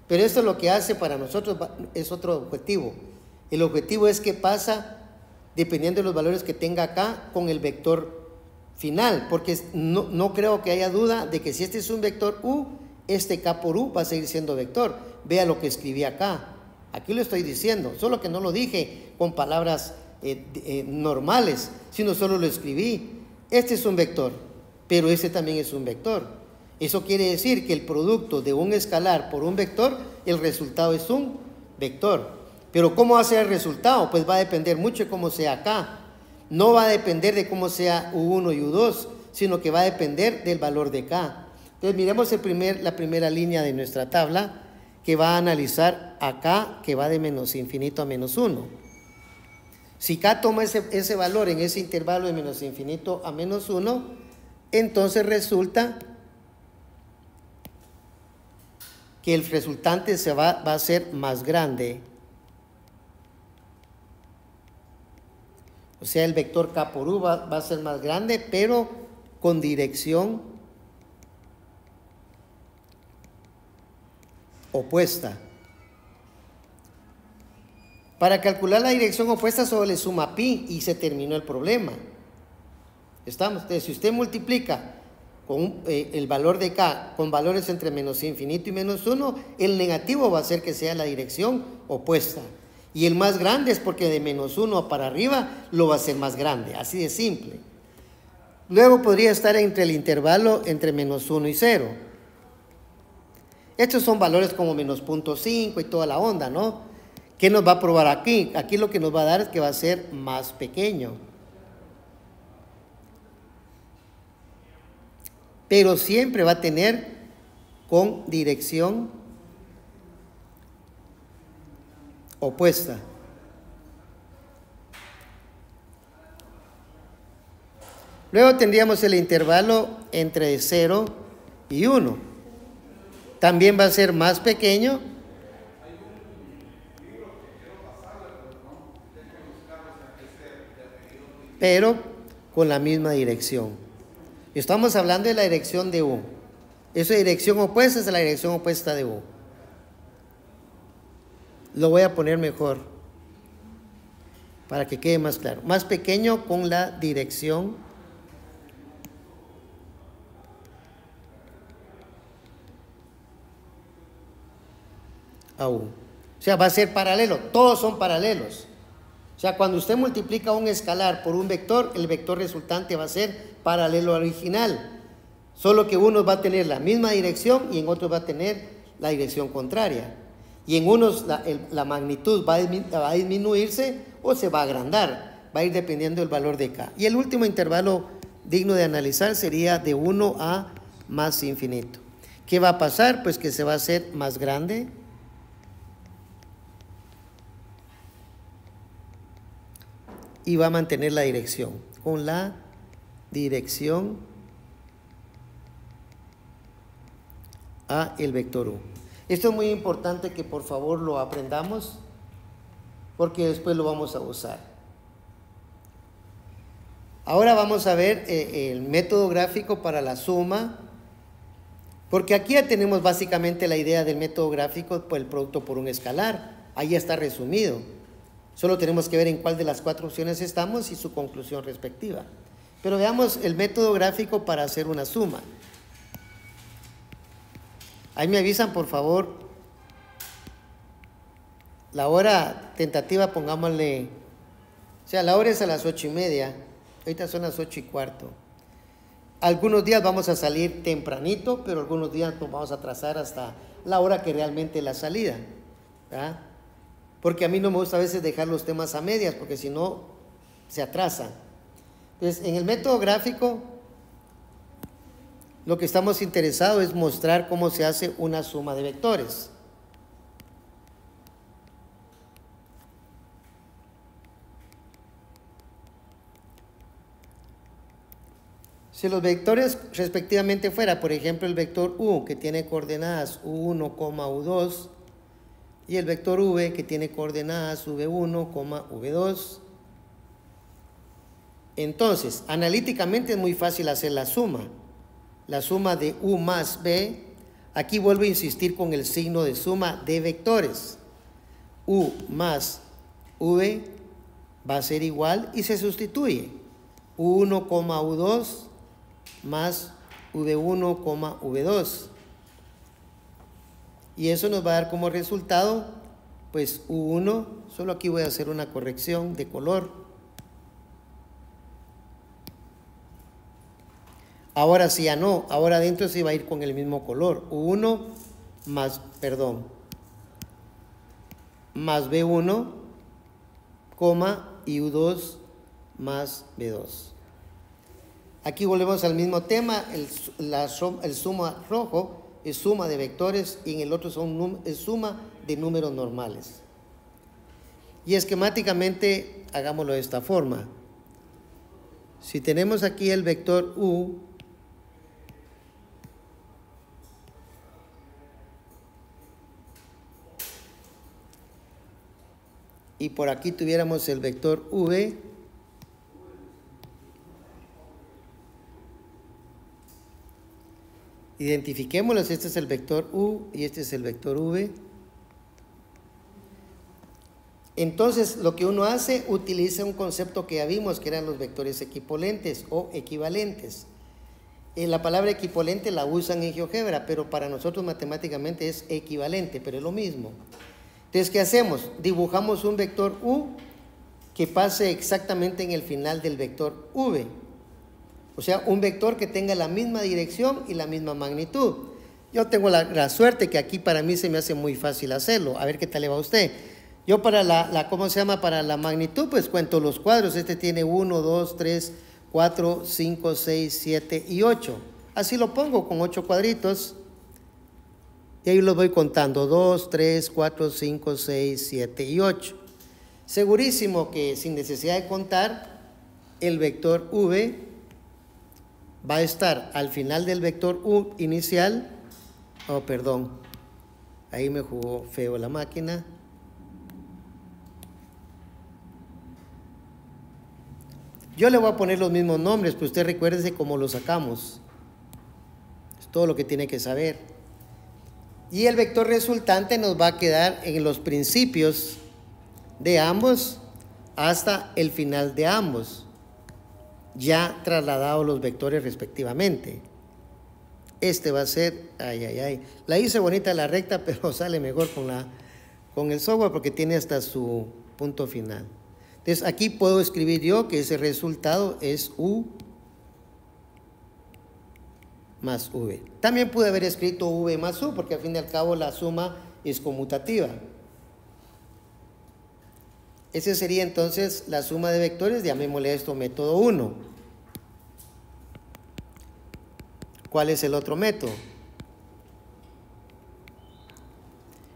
Pero esto lo que hace para nosotros es otro objetivo. El objetivo es que pasa, dependiendo de los valores que tenga acá, con el vector final. Porque no creo que haya duda de que si este es un vector U, este K por U va a seguir siendo vector. Vea lo que escribí acá. Aquí lo estoy diciendo, solo que no lo dije con palabras normales, sino solo lo escribí. Este es un vector, pero este también es un vector. Eso quiere decir que el producto de un escalar por un vector, el resultado es un vector. Pero ¿cómo va a ser el resultado? Pues va a depender mucho de cómo sea acá. No va a depender de cómo sea U1 y U2, sino que va a depender del valor de K. Entonces miremos la primera línea de nuestra tabla, que va a analizar acá, que va de menos infinito a menos 1. Si K toma ese valor en ese intervalo de menos infinito a menos 1, entonces resulta que el resultante va a ser más grande. O sea, el vector K por U va a ser más grande, pero con dirección opuesta. Para calcular la dirección opuesta solo le suma pi y se terminó el problema. Entonces, si usted multiplica con el valor de K con valores entre menos infinito y menos 1, el negativo va a ser que sea la dirección opuesta. Y el más grande es porque de menos 1 para arriba lo va a hacer más grande, así de simple. Luego podría estar entre el intervalo entre menos 1 y 0. Estos son valores como menos 0.5 y toda la onda, ¿no? ¿Qué nos va a probar aquí? Aquí lo que nos va a dar es que va a ser más pequeño. Pero siempre va a tener con dirección opuesta. Luego tendríamos el intervalo entre 0 y 1. También va a ser más pequeño. Pero con la misma dirección. Estamos hablando de la dirección de U. Esa dirección opuesta es la dirección opuesta de U. Lo voy a poner mejor para que quede más claro. Más pequeño con la dirección a U. O sea, va a ser paralelo. Todos son paralelos. O sea, cuando usted multiplica un escalar por un vector, el vector resultante va a ser paralelo al original. Solo que uno va a tener la misma dirección y en otros va a tener la dirección contraria. Y en unos la magnitud va a disminuirse o se va a agrandar. Va a ir dependiendo del valor de K. Y el último intervalo digno de analizar sería de 1 a más infinito. ¿Qué va a pasar? Pues que se va a hacer más grande. Y va a mantener la dirección, con la dirección a el vector U. Esto es muy importante que por favor lo aprendamos, porque después lo vamos a usar. Ahora vamos a ver el método gráfico para la suma, porque aquí ya tenemos básicamente la idea del método gráfico por el producto por un escalar. Ahí está resumido. Solo tenemos que ver en cuál de las 4 opciones estamos y su conclusión respectiva. Pero veamos el método gráfico para hacer una suma. Ahí me avisan, por favor, La hora tentativa, pongámosle, o sea, la hora es a las 8:30, ahorita son las 8:15. Algunos días vamos a salir tempranito, pero algunos días nos vamos a atrasar hasta la hora que realmente es la salida, ¿verdad? Porque a mí no me gusta a veces dejar los temas a medias, porque si no, se atrasan. Entonces, en el método gráfico, lo que estamos interesados es mostrar cómo se hace una suma de vectores. Si los vectores respectivamente fuera, por ejemplo, el vector U, que tiene coordenadas U1, U2, y el vector V, que tiene coordenadas V1, V2. Entonces, analíticamente es muy fácil hacer la suma de U más B. Aquí vuelvo a insistir con el signo de suma de vectores. U más V va a ser igual y se sustituye. U1, U2 más V1, V2. Y eso nos va a dar como resultado, pues U1, solo aquí voy a hacer una corrección de color. Ahora sí ya no, ahora adentro sí va a ir con el mismo color. U1 más, más B1, y U2 más B2. Aquí volvemos al mismo tema, el suma rojo es suma de vectores y en el otro es suma de números normales. Y esquemáticamente hagámoslo de esta forma. Si tenemos aquí el vector U, y por aquí tuviéramos el vector V, identifiquémoslos, este es el vector U y este es el vector V. Entonces, lo que uno hace, utiliza un concepto que ya vimos, que eran los vectores equipolentes o equivalentes. La palabra equivalente la usan en GeoGebra, pero para nosotros matemáticamente es equivalente, pero es lo mismo. Entonces, ¿qué hacemos? Dibujamos un vector U que pase exactamente en el final del vector V. O sea, un vector que tenga la misma dirección y la misma magnitud. Yo tengo la suerte que aquí para mí se me hace muy fácil hacerlo. A ver qué tal le va a usted. Yo para ¿cómo se llama? Para la magnitud, pues cuento los cuadros. Este tiene 1, 2, 3, 4, 5, 6, 7 y 8. Así lo pongo con 8 cuadritos. Y ahí los voy contando. 2, 3, 4, 5, 6, 7 y 8. Segurísimo que sin necesidad de contar, el vector V va a estar al final del vector U inicial. Oh, perdón. Ahí me jugó feo la máquina. Yo le voy a poner los mismos nombres, pero usted recuérdese cómo los sacamos. Es todo lo que tiene que saber. Y el vector resultante nos va a quedar en los principios de ambos hasta el final de ambos, ya trasladados los vectores respectivamente. Este va a ser, la hice bonita la recta, pero sale mejor con el software porque tiene hasta su punto final. Entonces aquí puedo escribir yo que ese resultado es U más V. También pude haber escrito V más U porque al fin y al cabo la suma es conmutativa. Ese sería entonces la suma de vectores, llamémosle a esto método 1. ¿Cuál es el otro método?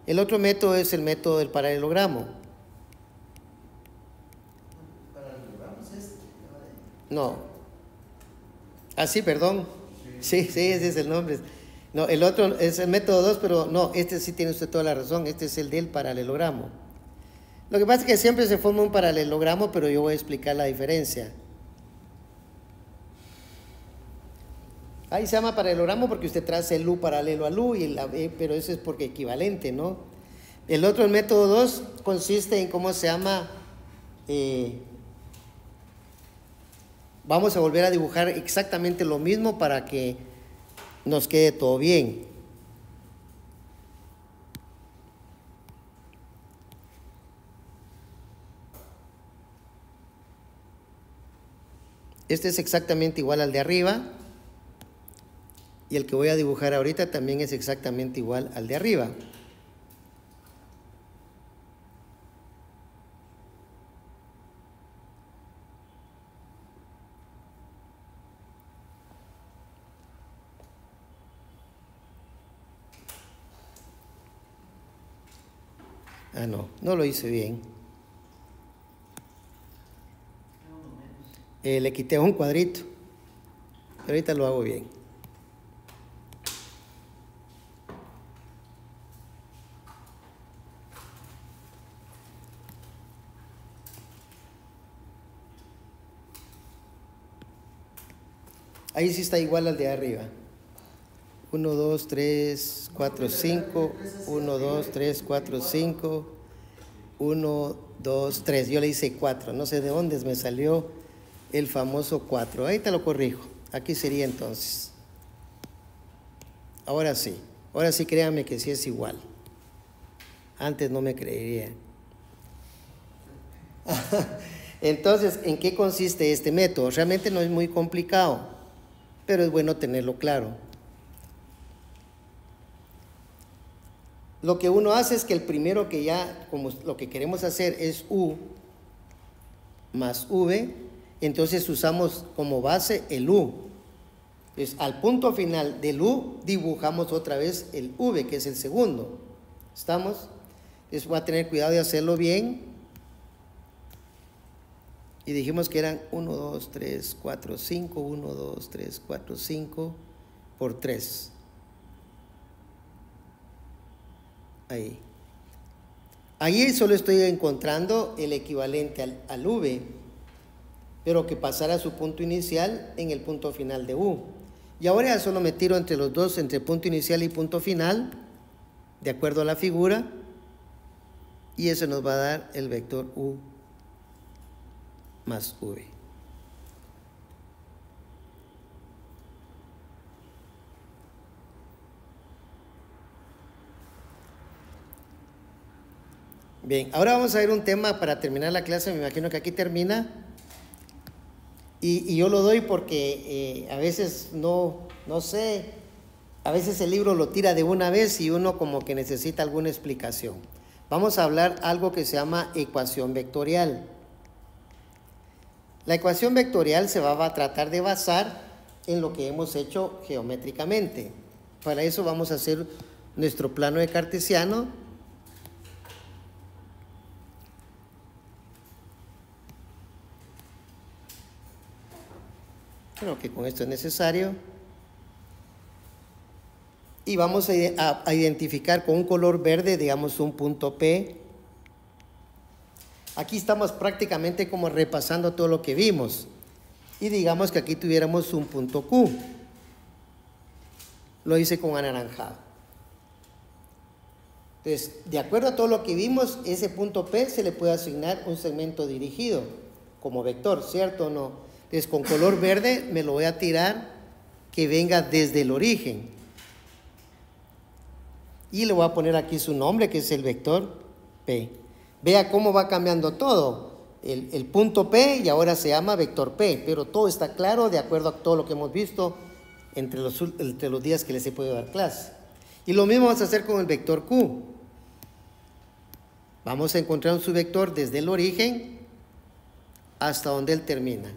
El otro método es el método del paralelogramo. No. Sí, perdón. Sí, ese es el nombre. No, el otro es el método 2, pero no, este sí tiene usted toda la razón. Este es el del paralelogramo. Lo que pasa es que siempre se forma un paralelogramo, pero yo voy a explicar la diferencia. Ahí se llama paralelogramo porque usted traza el U paralelo al U, pero eso es porque equivalente, ¿no? El otro, el método 2, consiste en cómo se llama. Vamos a volver a dibujar exactamente lo mismo para que nos quede todo bien. Este es exactamente igual al de arriba. Y el que voy a dibujar ahorita también es exactamente igual al de arriba. Ah, no lo hice bien. Le quité un cuadrito. Pero ahorita lo hago bien. Ahí sí está igual al de arriba. 1, 2, 3, 4, 5. 1, 2, 3, 4, 5. 1, 2, 3. Yo le hice 4. No sé de dónde me salió el famoso 4. Ahí te lo corrijo. Aquí sería entonces. Ahora sí. Ahora sí créanme que sí es igual. Antes no me creería. Entonces, ¿en qué consiste este método? Realmente no es muy complicado, pero es bueno tenerlo claro. Lo que uno hace es que el primero que ya, como lo que queremos hacer es U más V, entonces usamos como base el U. Entonces, al punto final del U dibujamos otra vez el V, que es el segundo. ¿Estamos? Entonces voy a tener cuidado de hacerlo bien. Y dijimos que eran 1, 2, 3, 4, 5, 1, 2, 3, 4, 5 por 3. Ahí. Ahí solo estoy encontrando el equivalente al V, pero que pasara a su punto inicial en el punto final de U. Y ahora ya solo me tiro entre los dos, entre punto inicial y punto final, de acuerdo a la figura, y eso nos va a dar el vector U más V. Bien, ahora vamos a ver un tema para terminar la clase. Me imagino que aquí termina. Y yo lo doy porque a veces no sé, a veces el libro lo tira de una vez y uno como que necesita alguna explicación. Vamos a hablar algo que se llama ecuación vectorial. La ecuación vectorial se va a tratar de basar en lo que hemos hecho geométricamente. Para eso vamos a hacer nuestro plano de cartesiano. Creo que con esto es necesario. Y vamos a identificar con un color verde, digamos, un punto P. Aquí estamos prácticamente como repasando todo lo que vimos. Y digamos que aquí tuviéramos un punto Q. Lo hice con anaranjado. Entonces, de acuerdo a todo lo que vimos, ese punto P se le puede asignar un segmento dirigido como vector, ¿cierto o no? Entonces, con color verde me lo voy a tirar que venga desde el origen. Y le voy a poner aquí su nombre, que es el vector P. Vea cómo va cambiando todo. El punto P y ahora se llama vector P, pero todo está claro de acuerdo a todo lo que hemos visto entre los días que les he podido dar clase. Y lo mismo vamos a hacer con el vector Q. Vamos a encontrar su vector desde el origen hasta donde él termina.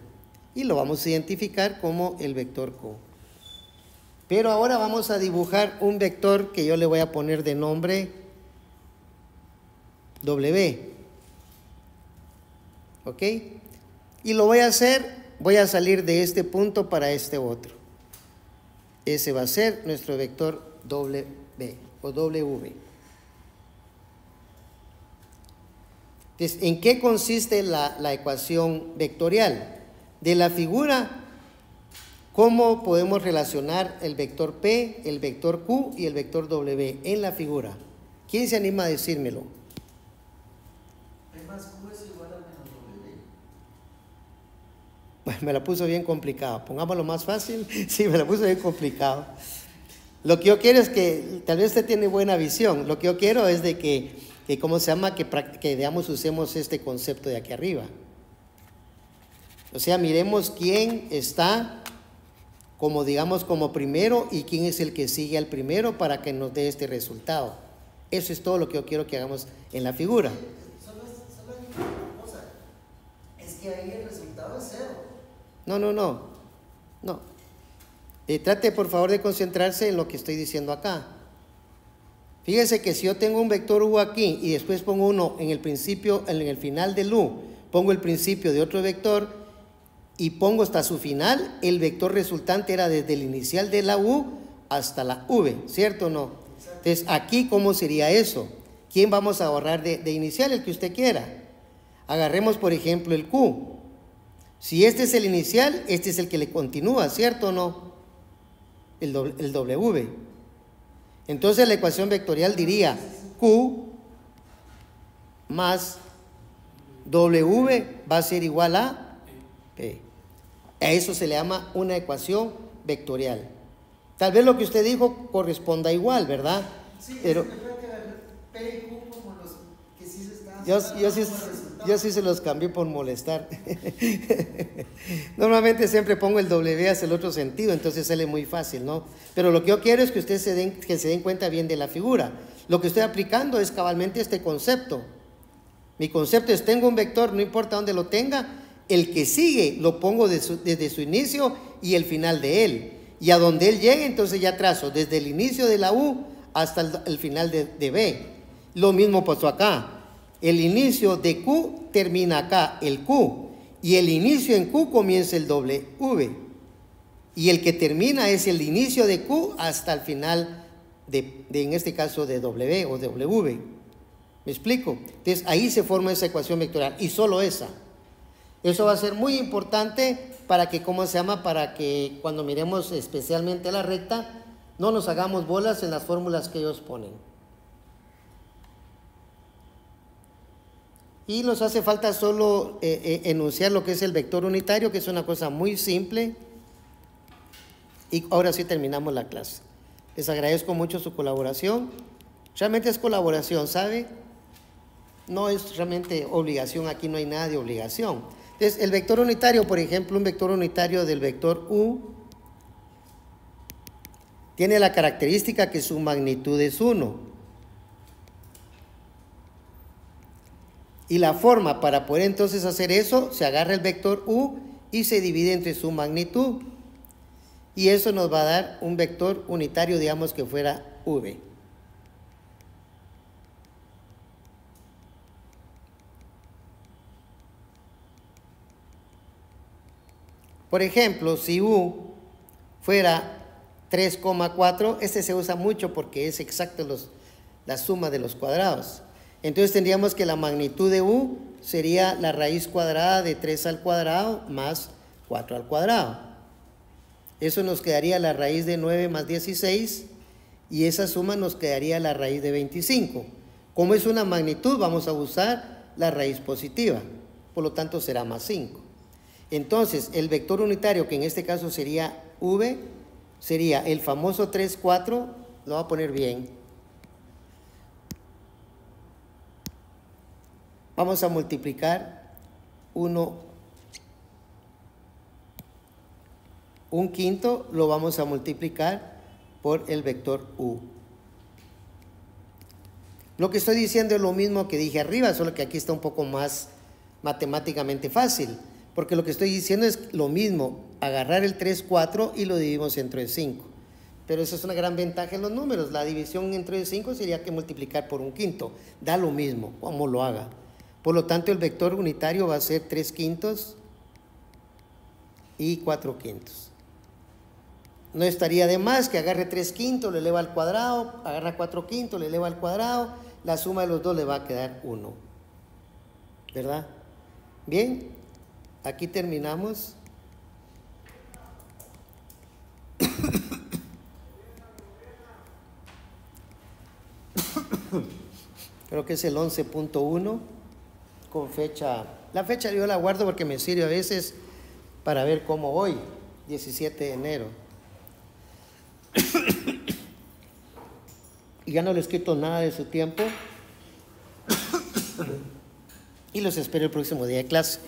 Y lo vamos a identificar como el vector Q. Pero ahora vamos a dibujar un vector que yo le voy a poner de nombre W. ¿Ok? Y lo voy a hacer, voy a salir de este punto para este otro. Ese va a ser nuestro vector W o W. Entonces, ¿en qué consiste la ecuación vectorial? De la figura, ¿cómo podemos relacionar el vector P, el vector Q y el vector W en la figura? ¿Quién se anima a decírmelo? P más Q es igual a menos W. Bueno, me la puso bien complicado. Pongámoslo más fácil. Sí, me la puso bien complicado. Lo que yo quiero es que, tal vez usted tiene buena visión, lo que yo quiero es de que ¿cómo se llama? Que digamos, usemos este concepto de aquí arriba. O sea, miremos quién está como, digamos, como primero y quién es el que sigue al primero para que nos dé este resultado. Eso es todo lo que yo quiero que hagamos en la figura. Solo hay una cosa, es que ahí el resultado es 0. No. Trate por favor de concentrarse en lo que estoy diciendo acá. Fíjese que si yo tengo un vector U aquí y después pongo uno en el principio, en el final del U, pongo el principio de otro vector y pongo hasta su final, el vector resultante era desde el inicial de la U hasta la V, ¿cierto o no? Entonces, aquí, ¿cómo sería eso? ¿Quién vamos a ahorrar de inicial? El que usted quiera. Agarremos, por ejemplo, el Q. Si este es el inicial, este es el que le continúa, ¿cierto o no? El W. Entonces, la ecuación vectorial diría Q más W va a ser igual a P. A eso se le llama una ecuación vectorial. Tal vez lo que usted dijo corresponda igual, ¿verdad? Sí, pero yo creo que P y Q como los que sí se están yo sí se los cambié por molestar. Normalmente siempre pongo el W hacia el otro sentido, entonces sale muy fácil, ¿no? Pero lo que yo quiero es que ustedes se den cuenta bien de la figura. Lo que estoy aplicando es cabalmente este concepto. Mi concepto es, tengo un vector, no importa dónde lo tenga, el que sigue lo pongo desde su inicio y el final de él. Y a donde él llegue, entonces ya trazo desde el inicio de la U hasta el final de B. Lo mismo pasó acá. El inicio de Q termina acá, el Q. Y el inicio en Q comienza el W. Y el que termina es el inicio de Q hasta el final en este caso, de W o de W. ¿Me explico? Entonces, ahí se forma esa ecuación vectorial. Y solo esa. Eso va a ser muy importante para que, ¿cómo se llama? Para que cuando miremos especialmente la recta, no nos hagamos bolas en las fórmulas que ellos ponen. Y nos hace falta solo enunciar lo que es el vector unitario, que es una cosa muy simple. Y ahora sí terminamos la clase. Les agradezco mucho su colaboración. Realmente es colaboración, ¿sabe? No es realmente obligación, aquí no hay nada de obligación. Entonces, el vector unitario, por ejemplo, un vector unitario del vector U, tiene la característica que su magnitud es 1. Y la forma para poder entonces hacer eso, se agarra el vector U y se divide entre su magnitud. Y eso nos va a dar un vector unitario, digamos que fuera V. Por ejemplo, si U fuera 3,4, este se usa mucho porque es exacto la suma de los cuadrados. Entonces tendríamos que la magnitud de U sería la raíz cuadrada de 3 al cuadrado más 4 al cuadrado. Eso nos quedaría la raíz de 9 más 16 y esa suma nos quedaría la raíz de 25. Como es una magnitud, vamos a usar la raíz positiva, por lo tanto será más 5. Entonces, el vector unitario, que en este caso sería V, sería el famoso 3, 4, lo voy a poner bien. Vamos a multiplicar 1, un quinto lo vamos a multiplicar por el vector U. Lo que estoy diciendo es lo mismo que dije arriba, solo que aquí está un poco más matemáticamente fácil, porque lo que estoy diciendo es lo mismo, agarrar el 3, 4 y lo dividimos entre 5. Pero esa es una gran ventaja en los números, la división entre 5 sería que multiplicar por un quinto, da lo mismo, como lo haga. Por lo tanto, el vector unitario va a ser 3 quintos y 4 quintos. No estaría de más que agarre 3 quintos, le eleva al cuadrado, agarra 4 quintos, le eleva al cuadrado, la suma de los dos le va a quedar 1. ¿Verdad? Bien, aquí terminamos. Creo que es el 11.1 con fecha. La fecha yo la guardo porque me sirve a veces para ver cómo voy, 17 de enero. Y ya no les quito nada de su tiempo. Y los espero el próximo día de clase.